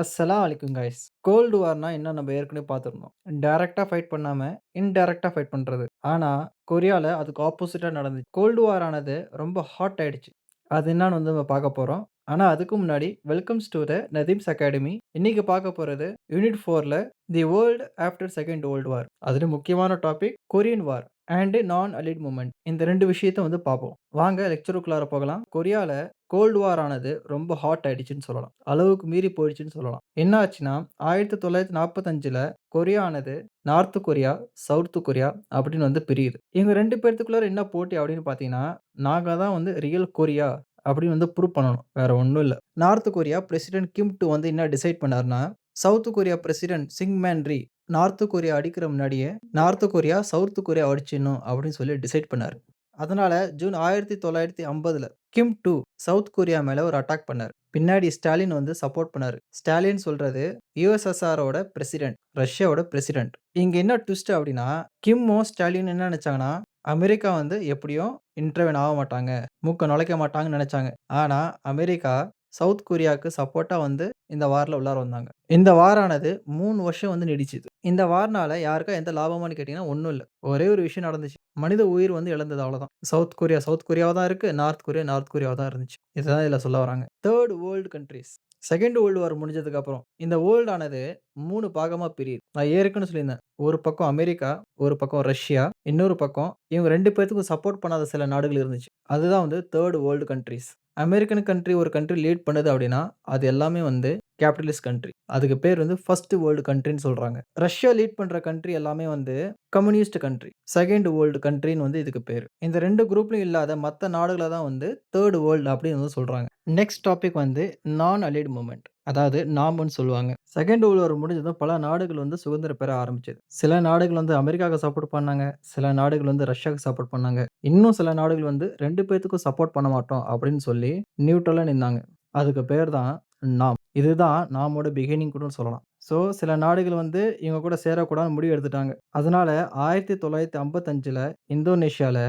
அஸ்ஸலாம் அலைக்கும் guys. Gold Warna என்ன நம்ம ஏற்கனவே பார்த்துருந்தோம். டைரக்ட்டா ஃபைட் பண்ணாம, இன்டைரக்ட்டா ஃபைட் பண்றது. ஆனா, கொரியால அதுக்கு ஆப்போசிட்டா நடந்துச்சு. கோல்டு வார் ஆனது ரொம்ப ஹாட் ஆயிடுச்சு. அது என்னான்னு வந்து நம்ம பார்க்க போறோம். ஆனா, அதுக்கு முன்னாடி welcomes to the Nadeem's academy. இன்னைக்கு பார்க்க போறது யூனிட் 4ல the world after second world war. அதிலும் முக்கியமான டாபிக் கொரியன் வார் அண்ட் நான் அலிட் மூவ்மெண்ட். இந்த 2 விஷயத்த வந்து பார்ப்போம். வாங்க லெக்சருக்குள்ளார போகலாம். கொரியால கோல்ட் வார் ஆனது ரொம்ப ஹாட் ஆயிடுச்சுன்னு சொல்லலாம். அளவுக்கு மீறி போயிடுச்சுன்னு சொல்லலாம். என்ன ஆச்சுன்னா, 1945ல கொரியா ஆனது நார்த் கொரியா, சவுத் கொரியா அப்படின்னு வந்து பிரியுது. இவங்க 2 பேத்துக்குள்ளார என்ன போட்டி அப்படின்னு பார்த்தீங்கன்னா, நாங்க தான் வந்து ரியல் கொரியா அப்படின்னு வந்து ப்ரூவ் பண்ணணும். வேற ஒண்ணும் இல்ல. நார்த் கொரியா பிரசிடென்ட் கிம் டூ வந்து என்ன டிசைட் பண்ணாருன்னா, சவுத் கொரியா பிரசிடென்ட் சிங்மேன் ரீ நார்த் கொரியா அடிக்கிற முன்னாடியே, நார்த் கொரியா சவுத் கொரியாவ அடிச்சிடணும் அப்படின்னு சொல்லி டிசைட் பண்ணாரு. அதனால ஜூன் 1950ல கிம் டூ சவுத் கொரியா மேல ஒரு அட்டாக் பண்ணாரு. பின்னாடி ஸ்டாலின் வந்து சப்போர்ட் பண்ணாரு. ஸ்டாலின் சொல்றது யுஎஸ்எஸ்ஆரோட பிரசிடென்ட். ரஷ்யாவோட பிரசிடென்ட். இங்க என்ன ட்விஸ்ட் அப்டின்னா, கிம்மும் ஸ்டாலினும் என்ன நெனச்சாங்கன்னா, அமெரிக்கா வந்து எப்படியும் இன்டர்வென் ஆக மாட்டாங்க. மூக்க நுழைக்க மாட்டாங்கன்னு நெனச்சாங்க. ஆனா, அமெரிக்கா சவுத் கொரியாவுக்கு சப்போர்ட்டா வந்து இந்த வார்ல உள்ளார வந்தாங்க. இந்த வார் ஆனது 3 வருஷம் வந்து நீடிச்சது. இந்த வார்னால யாருக்கா எந்த லாபமான்னு கேட்டீங்கன்னா, ஒண்ணும் இல்ல. ஒரே ஒரு விஷயம் நடந்துச்சு. மனித உயிர் வந்து இழந்தது அவ்வளோதான். சவுத் கொரியா சவுத் கொரியாவா தான் இருக்கு. நார்த் கொரியா நார்த் கொரியாவா தான் இருந்துச்சு. இதுதான் இதுல சொல்ல வராங்க. 3 world countries. Second world war முடிஞ்சதுக்கு அப்புறம், இந்த வேர்ல்ட் ஆனது 3 பாகமா பிரியுது. நான் ஏற்கனவே சொல்லியிருந்தேன். ஒரு பக்கம் அமெரிக்கா, ஒரு பக்கம் ரஷ்யா, இன்னொரு பக்கம் இவங்க 2 பேத்துக்கும் சப்போர்ட் பண்ணாத சில நாடுகள் இருந்துச்சு. அதுதான் வந்து third world countries. American country ஒரு கண்ட்ரி லீட் பண்ணுது அப்படின்னா, அது எல்லாமே வந்து கேபிட்டலிஸ்ட் கண்ட்ரி. அதுக்கு பேர் வந்து ஃபர்ஸ்ட் வேர்ல்ட் கண்ட்ரின்னு சொல்றாங்க. ரஷ்யா லீட் பண்ற கண்ட்ரி எல்லாமே வந்து கம்யூனிஸ்ட் கண்ட்ரி. 2ண்ட் வேர்ல்ட் கண்ட்ரின்னு வந்து இதுக்கு பேரு. இந்த 2 குரூப்லயும் இல்லாத மத்த நாடுகள தான் வந்து 3ர்ட் வேர்ல்ட் அப்படின்னு வந்து சொல்றாங்க. நெக்ஸ்ட் டாபிக் வந்து நான் அலைட் மூவ்மெண்ட். அதாவது நாம்ன்னு சொல்லுவாங்க. 2ண்ட் வேர்ல்ட் வார் முடிஞ்சதும் பல நாடுகள் வந்து சுதந்திரம் பெற ஆரம்பிச்சது. சில நாடுகள் வந்து அமெரிக்காவுக்கு சப்போர்ட் பண்ணாங்க. சில நாடுகள் வந்து ரஷ்யாவுக்கு சப்போர்ட் பண்ணாங்க. இன்னும் சில நாடுகள் வந்து 2 பேத்துக்கும் சப்போர்ட் பண்ண மாட்டோம் அப்படின்னு சொல்லி நியூட்ரலா நின்னாங்க. அதுக்கு பேர் தான் நாம். இதுதான் நாமோட பிகினிங் கூடன்னு சொல்லலாம். ஸோ சில நாடுகள் வந்து இவங்க கூட சேரக்கூடாதுன்னு முடிவு எடுத்துட்டாங்க. அதனால 1955ல இந்தோனேஷியால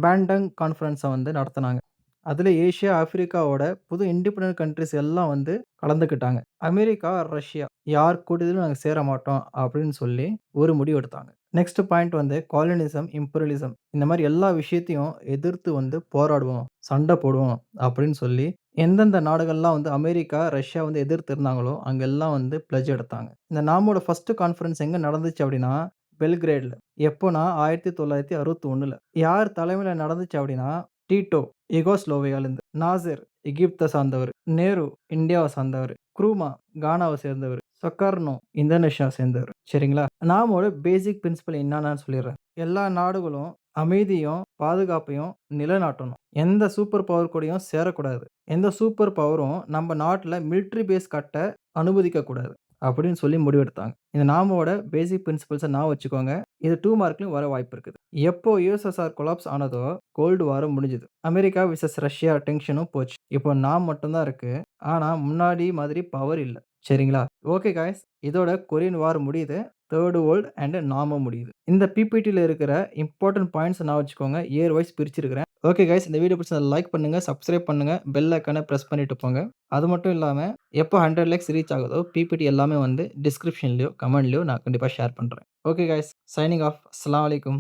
பேண்டங் கான்ஃபரன்ஸ வந்து நடத்துனாங்க. அதுல ஏசியா, ஆப்பிரிக்காவோட புது இண்டிபெண்டன்ட் கண்ட்ரீஸ் எல்லாம் வந்து கலந்துக்கிட்டாங்க. அமெரிக்கா, ரஷ்யா யார் கூடயும் நாங்க சேர மாட்டோம் அப்படின்னு சொல்லி ஒரு முடிவு எடுத்தாங்க. நெக்ஸ்ட் பாயிண்ட் வந்து காலனிசம், இம்பீரியலிசம் இந்த மாரி எல்லா விஷயத்தையும் எதிர்த்து வந்து போராடுவோம், சண்டை போடுவோம் அப்படின்னு சொல்லி எந்தெந்த நாடுகள்லாம் வந்து அமெரிக்கா, ரஷ்யா வந்து எதிர்த்து இருந்தாங்களோ, அங்கெல்லாம் வந்து பிளட்ஜ் எடுத்தாங்க. இந்த நாமோட ஃபர்ஸ்ட் கான்ஃபரன்ஸ் எங்க நடந்துச்சு அப்படின்னா, பெல்கிரேட்ல. எப்போனா 1961ல. யார் தலைமையில நடந்துச்சு அப்படின்னா, டீட்டோ யுகோஸ்லோவியாலருந்து, நாசர் எகிப்த சார்ந்தவரு, நேரு இந்தியாவ சார்ந்தவரு, க்ரூமா கானாவ சேர்ந்தவரு, சொகார்னோ இந்தோனேஷியாவ சேர்ந்தவரு. சரிங்களா? நாமோட பேசிக் பிரின்சிபல் என்னான்னு சொல்லிர்றேன். எல்லா நாடுகளும் அமைதியும், பாதுகாப்பையும் நிலைநாட்டணும். எந்த சூப்பர் பவர் கூடயும் சேரக்கூடாது. எந்த சூப்பர் பவரும் நம்ம நாட்ல மிலிட்டரி பேஸ் கட்ட அனுமதிக்கக் கூடாது. அப்படின்னு சொல்லி முடிவெடுத்தாங்க. இந்த நாமோட பேசிக் பிரின்சிபிள்ஸ ஞாபகம் வச்சுக்கோங்க. இது 2 மார்க்லயும் வர வாய்ப்பு இருக்குது. எப்போ யுஎஸ்எஸ்ஆர் கொலாப்ஸ் ஆனதோ, கோல்ட் வாரும் முடிஞ்சது. அமெரிக்கா விசஸ் ரஷ்யா டென்ஷனும் போச்சு. இப்போ நாம் மட்டும் தான் இருக்கு. ஆனா, முன்னாடி மாதிரி பவர் இல்ல. சரிங்களா? Okay guys. இதோட கொரியன் வார் முடியுது. 3ர்ட் வேர்ல்ட் அண்ட் நாமும் முடியுது. இந்த பிபிடில இருக்கிற இம்பார்ட்டன்ட் பாயிண்ட்ஸ் ஞாபகம் வச்சுக்கோங்க. இயர் வைஸ் பிரிச்சிருக்கிறேன். Okay guys. இந்த வீடியோ பிடிச்சிருந்தா லைக் பண்ணுங்க, சப்ஸ்கிரைப் பண்ணுங்க, பெல் ஐகான பிரஸ் பண்ணிட்டு போங்க. அது மட்டும் இல்லாம, எப்போ 100 லேக்ஸ் ரீச் ஆகுதோ, பிபிடி எல்லாமே வந்து டிஸ்கிரிப்ஷன்லயோ, கமெண்ட்லயோ நான் கண்டிப்பா ஷேர் பண்றேன். Okay guys. Signing off. அஸ்ஸலாமு அலைக்கும்.